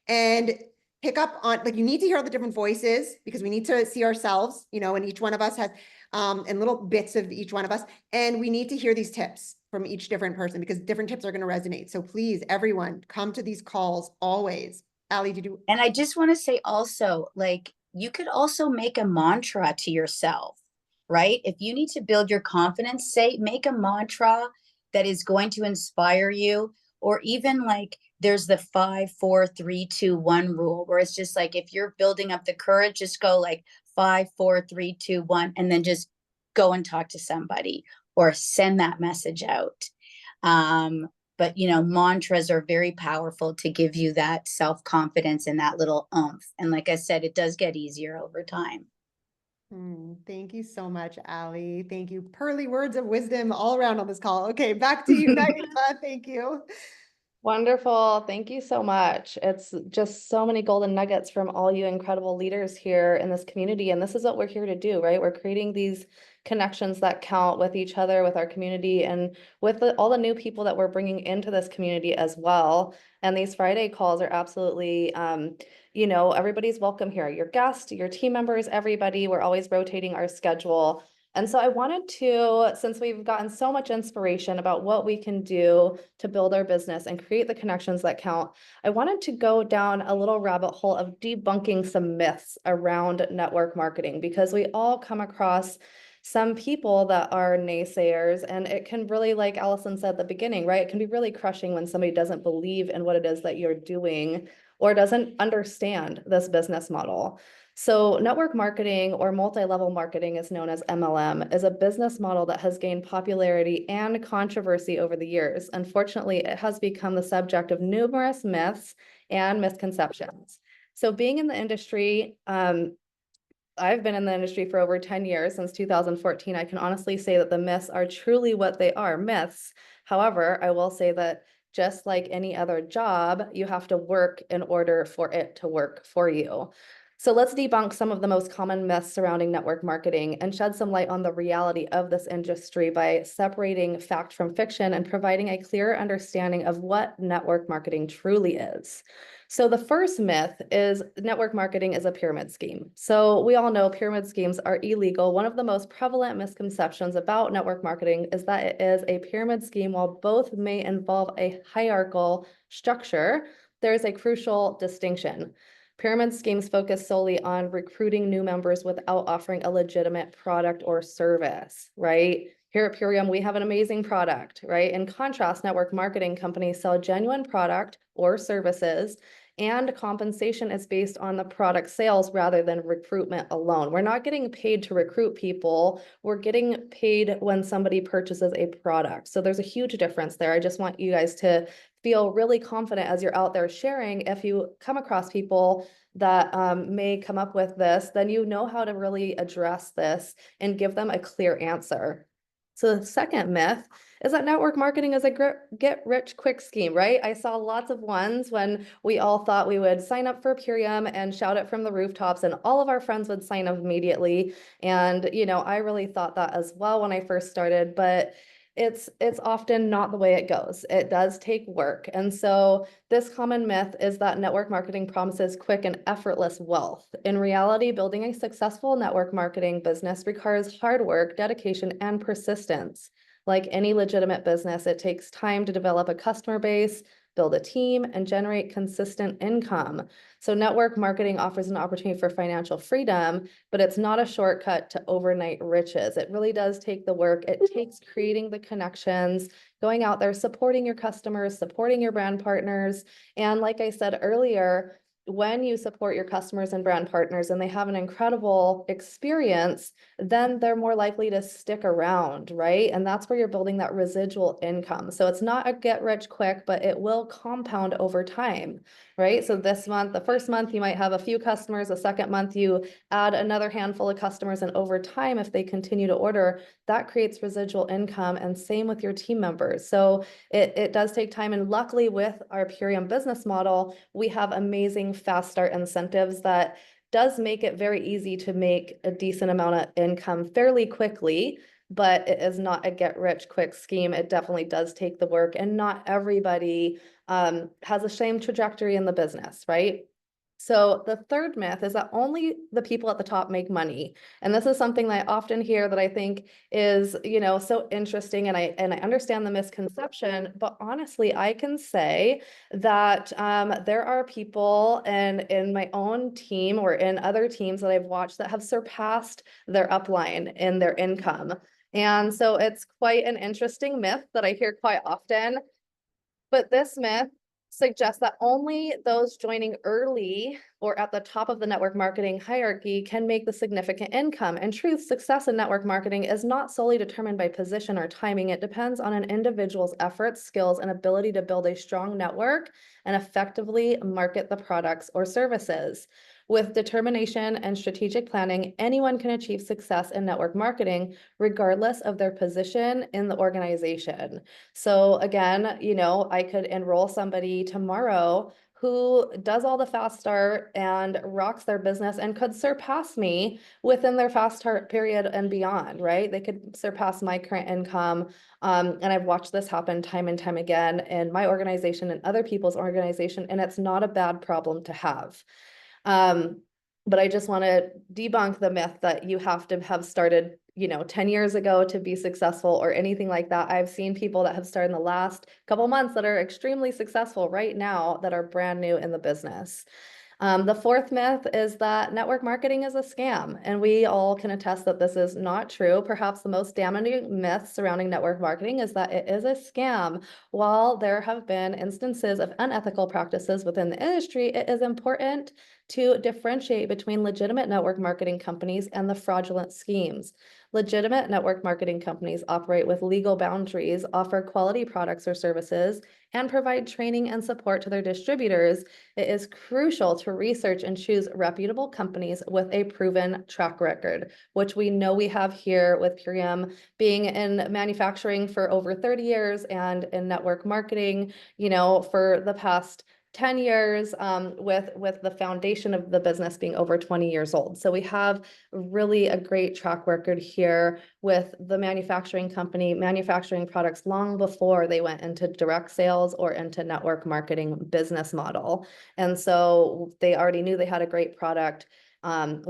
and pick up on, like, you need to hear all the different voices because we need to see ourselves, and each one of us has and little bits of each one of us. And we need to hear these tips from each different person because different tips are going to resonate. So please, everyone, come to these calls always. Allie, did you? And I just want to say also, like, you could also make a mantra to yourself, right? If you need to build your confidence, make a mantra that is going to inspire you. Or even like there's the 5, 4, 3, 2, 1 rule, where it's just like if you're building up the courage, just go like 5, 4, 3, 2, 1, and then just go and talk to somebody or send that message out. But mantras are very powerful to give you that self-confidence and that little oomph. And like I said, it does get easier over time. Thank you so much, Allie. Thank you. Pearly words of wisdom all around on this call. Okay, back to you, Naima. Thank you. Wonderful. Thank you so much. It's just so many golden nuggets from all you incredible leaders here in this community. And this is what we're here to do, right? We're creating these connections that count with each other, with our community, and with all the new people that we're bringing into this community as well. And these Friday calls are absolutely, everybody's welcome here. Your guests, your team members, everybody. We're always rotating our schedule. And so I wanted to, since we've gotten so much inspiration about what we can do to build our business and create the connections that count, I wanted to go down a little rabbit hole of debunking some myths around network marketing, because we all come across some people that are naysayers, and it can really, like Allison said at the beginning, right? It can be really crushing when somebody doesn't believe in what it is that you're doing or doesn't understand this business model. So network marketing, or multi-level marketing is known as MLM, is a business model that has gained popularity and controversy over the years. Unfortunately, it has become the subject of numerous myths and misconceptions. So being in the industry, I've been in the industry for over 10 years, since 2014. I can honestly say that the myths are truly what they are, myths. However, I will say that just like any other job, you have to work in order for it to work for you. So let's debunk some of the most common myths surrounding network marketing and shed some light on the reality of this industry by separating fact from fiction and providing a clear understanding of what network marketing truly is. So the first myth is network marketing is a pyramid scheme. So we all know pyramid schemes are illegal. One of the most prevalent misconceptions about network marketing is that it is a pyramid scheme. While both may involve a hierarchical structure, there is a crucial distinction. Pyramid schemes focus solely on recruiting new members without offering a legitimate product or service, right? Here at Purium, we have an amazing product, right? In contrast, network marketing companies sell genuine product or services, and compensation is based on the product sales rather than recruitment alone. We're not getting paid to recruit people. We're getting paid when somebody purchases a product. So there's a huge difference there. I just want you guys to feel really confident as you're out there sharing. If you come across people that may come up with this, then you know how to really address this and give them a clear answer. So the second myth is that network marketing is a get rich quick scheme, right? I saw lots of ones when we all thought we would sign up for Purium and shout it from the rooftops, and all of our friends would sign up immediately. And, I really thought that as well when I first started, but it's often not the way it goes. It does take work. And so this common myth is that network marketing promises quick and effortless wealth. In reality, building a successful network marketing business requires hard work, dedication, and persistence. Like any legitimate business, it takes time to develop a customer base, build a team, and generate consistent income. So network marketing offers an opportunity for financial freedom, but it's not a shortcut to overnight riches. It really does take the work. It takes creating the connections, going out there, supporting your customers, supporting your brand partners. And like I said earlier, when you support your customers and brand partners and they have an incredible experience, then they're more likely to stick around, right? And that's where you're building that residual income. So it's not a get rich quick, but it will compound over time, right? So this month, the first month, you might have a few customers. The second month, you add another handful of customers. And over time, if they continue to order, that creates residual income, and same with your team members. So it does take time. And luckily with our Purium business model, we have amazing fast start incentives that does make it very easy to make a decent amount of income fairly quickly, but it is not a get rich quick scheme. It definitely does take the work, and not everybody has the same trajectory in the business, right? So the third myth is that only the people at the top make money. And this is something that I often hear that I think is, so interesting. And I understand the misconception, but honestly, I can say that there are people in my own team or in other teams that I've watched that have surpassed their upline in their income. And so it's quite an interesting myth that I hear quite often. But this myth suggests that only those joining early or at the top of the network marketing hierarchy can make the significant income. In truth, success in network marketing is not solely determined by position or timing. It depends on an individual's efforts, skills, and ability to build a strong network and effectively market the products or services. With determination and strategic planning, anyone can achieve success in network marketing, regardless of their position in the organization. So again, I could enroll somebody tomorrow who does all the fast start and rocks their business and could surpass me within their fast start period and beyond, right? They could surpass my current income. And I've watched this happen time and time again in my organization and other people's organization, and it's not a bad problem to have. But I just want to debunk the myth that you have to have started, 10 years ago to be successful or anything like that. I've seen people that have started in the last couple months that are extremely successful right now that are brand new in the business. The fourth myth is that network marketing is a scam, and we all can attest that this is not true. Perhaps the most damaging myth surrounding network marketing is that it is a scam. While there have been instances of unethical practices within the industry, it is important to differentiate between legitimate network marketing companies and the fraudulent schemes. Legitimate network marketing companies operate with legal boundaries, offer quality products or services, and provide training and support to their distributors. It is crucial to research and choose reputable companies with a proven track record, which we know we have here with Purium, being in manufacturing for over 30 years and in network marketing, for the past 10 years, with the foundation of the business being over 20 years old. So we have really a great track record here with the manufacturing company, manufacturing products long before they went into direct sales or into network marketing business model. And so they already knew they had a great product. They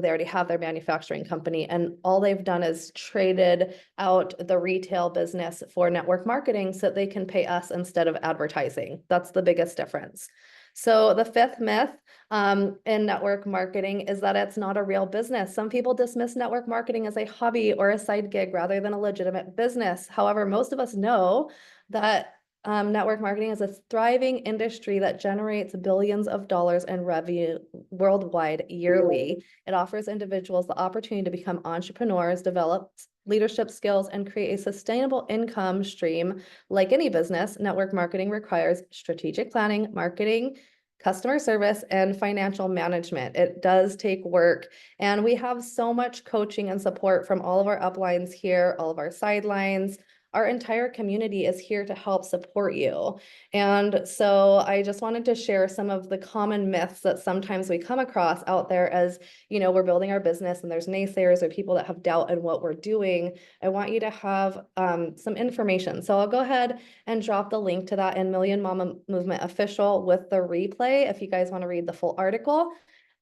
already have their manufacturing company, and all they've done is traded out the retail business for network marketing so they can pay us instead of advertising. That's the biggest difference. So the fifth myth in network marketing is that it's not a real business. Some people dismiss network marketing as a hobby or a side gig rather than a legitimate business. However, most of us know that network marketing is a thriving industry that generates billions of dollars in revenue worldwide yearly. It offers individuals the opportunity to become entrepreneurs, develop leadership skills, and create a sustainable income stream. Like any business, network marketing requires strategic planning, marketing, customer service, and financial management. It does take work, and we have so much coaching and support from all of our uplines here, all of our sidelines. Our entire community is here to help support you. And so I just wanted to share some of the common myths that sometimes we come across out there as, we're building our business and there's naysayers or people that have doubt in what we're doing. I want you to have some information. So I'll go ahead and drop the link to that in Million Mama Movement Official with the replay if you guys want to read the full article.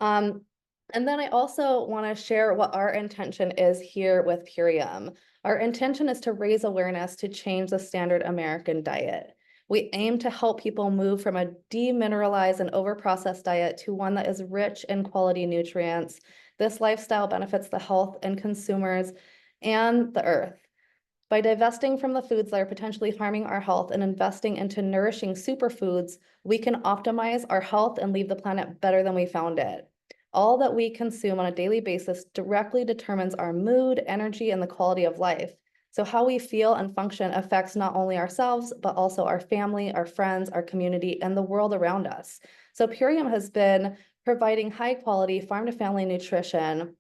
And then I also want to share what our intention is here with Purium. Our intention is to raise awareness to change the standard American diet. We aim to help people move from a demineralized and overprocessed diet to one that is rich in quality nutrients. This lifestyle benefits the health and consumers and the earth. By divesting from the foods that are potentially harming our health and investing into nourishing superfoods, we can optimize our health and leave the planet better than we found it. All that we consume on a daily basis directly determines our mood, energy, and the quality of life. So how we feel and function affects not only ourselves, but also our family, our friends, our community, and the world around us. So Purium has been providing high quality farm to family nutrition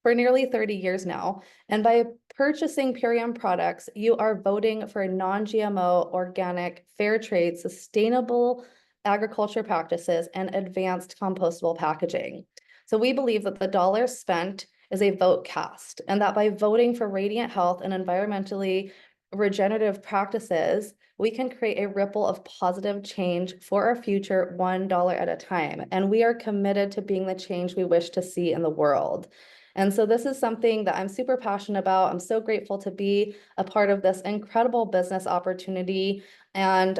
for nearly 30 years now. And by purchasing Purium products, you are voting for non-GMO, organic, fair trade, sustainable agriculture practices, and advanced compostable packaging. So we believe that the dollar spent is a vote cast, and that by voting for radiant health and environmentally regenerative practices, we can create a ripple of positive change for our future $1 at a time. And we are committed to being the change we wish to see in the world. And so this is something that I'm super passionate about. I'm so grateful to be a part of this incredible business opportunity. And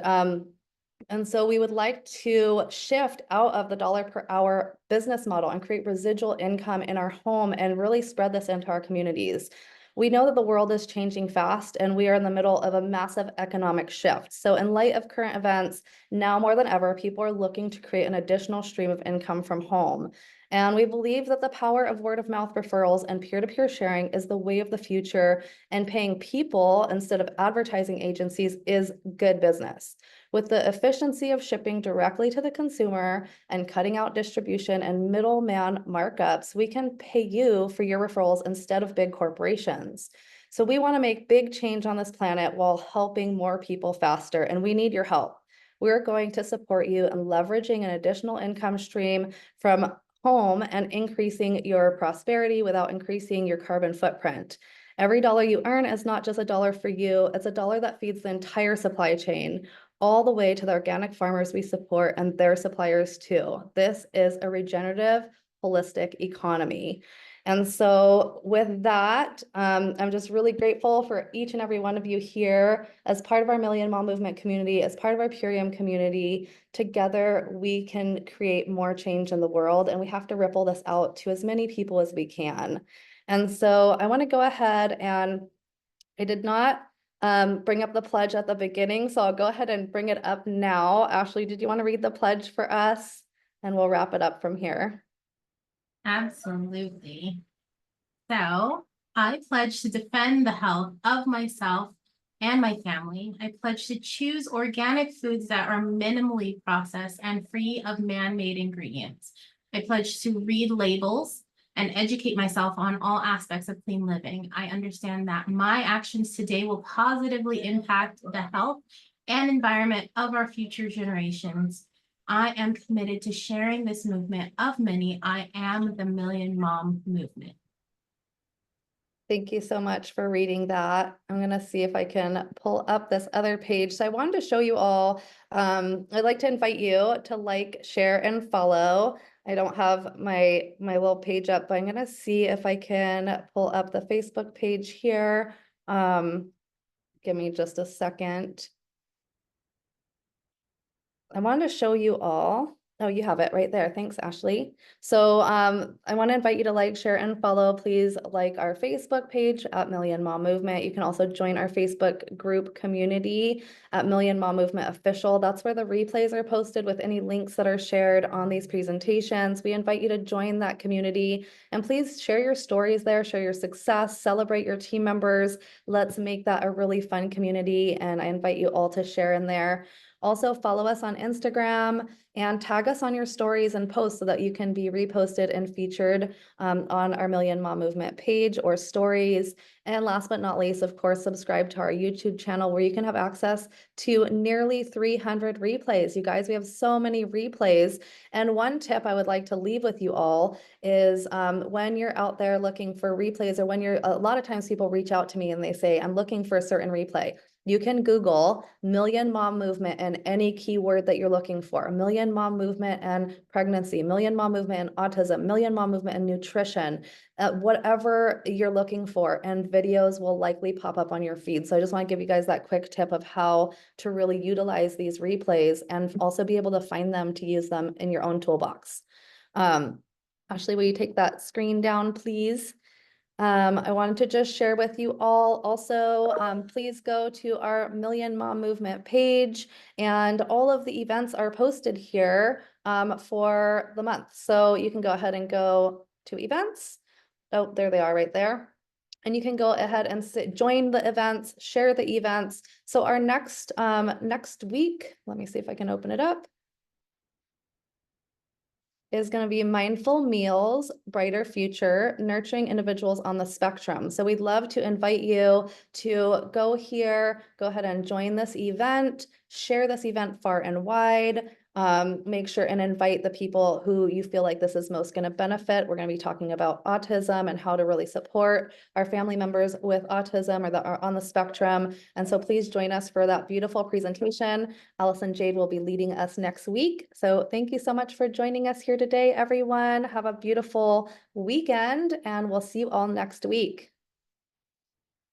so we would like to shift out of the dollar per hour business model and create residual income in our home and really spread this into our communities. We know that the world is changing fast and we are in the middle of a massive economic shift. So in light of current events, now more than ever, people are looking to create an additional stream of income from home. And we believe that the power of word of mouth referrals and peer-to-peer sharing is the way of the future, and paying people instead of advertising agencies is good business. With the efficiency of shipping directly to the consumer and cutting out distribution and middleman markups, we can pay you for your referrals instead of big corporations. So we want to make big change on this planet while helping more people faster, and we need your help. We're going to support you in leveraging an additional income stream from home and increasing your prosperity without increasing your carbon footprint. Every dollar you earn is not just a dollar for you, it's a dollar that feeds the entire supply chain, all the way to the organic farmers we support and their suppliers too. This is a regenerative, holistic economy. And so with that, I'm just really grateful for each and every one of you here as part of our Million Mom Movement community, as part of our Purium community. Together, we can create more change in the world, and we have to ripple this out to as many people as we can. And so I want to go ahead, and I did not bring up the pledge at the beginning, so I'll go ahead and bring it up now. Ashley, did you want to read the pledge for us? And we'll wrap it up from here. Absolutely. So I pledge to defend the health of myself and my family. I pledge to choose organic foods that are minimally processed and free of man-made ingredients. I pledge to read labels and educate myself on all aspects of clean living. I understand that my actions today will positively impact the health and environment of our future generations. I am committed to sharing this movement of many. I am the Million Mom Movement. Thank you so much for reading that. I'm going to see if I can pull up this other page. So I wanted to show you all, I'd like to invite you to like, share, and follow. I don't have my little page up, but I'm going to see if I can pull up the Facebook page here. Give me just a second. I wanted to show you all. Oh, you have it right there. Thanks, Ashley. So I want to invite you to like, share, and follow. Please like our Facebook page at Million Mom Movement. You can also join our Facebook group community at Million Mom Movement Official. That's where the replays are posted with any links that are shared on these presentations. We invite you to join that community, and please share your stories there, share your success, celebrate your team members. Let's make that a really fun community, and I invite you all to share in there. Also, follow us on Instagram and tag us on your stories and posts so that you can be reposted and featured on our Million Mom Movement page or stories. And last but not least, of course, subscribe to our YouTube channel where you can have access to nearly 300 replays. You guys, we have so many replays. And one tip I would like to leave with you all is when you're out there looking for replays, or when a lot of times people reach out to me and they say, I'm looking for a certain replay. You can Google Million Mom Movement and any keyword that you're looking for. Million Mom Movement and pregnancy, Million Mom Movement and autism, Million Mom Movement and nutrition, whatever you're looking for, and videos will likely pop up on your feed. So I just want to give you guys that quick tip of how to really utilize these replays and also be able to find them to use them in your own toolbox. Ashley, will you take that screen down, please? I wanted to just share with you all also, please go to our Million Mom Movement page, and all of the events are posted here for the month. So you can go ahead and go to events. Oh, there they are right there. And you can go ahead and join the events, share the events. So our next week, let me see if I can open it up, is going to be Mindful Meals, Brighter Future, Nurturing Individuals on the Spectrum. So we'd love to invite you to go here, go ahead and join this event, share this event far and wide. Make sure and invite the people who you feel like this is most going to benefit. We're going to be talking about autism and how to really support our family members with autism or that are on the spectrum. And so please join us for that beautiful presentation. Allison Jade will be leading us next week. So thank you so much for joining us here today, everyone. Have a beautiful weekend, and we'll see you all next week.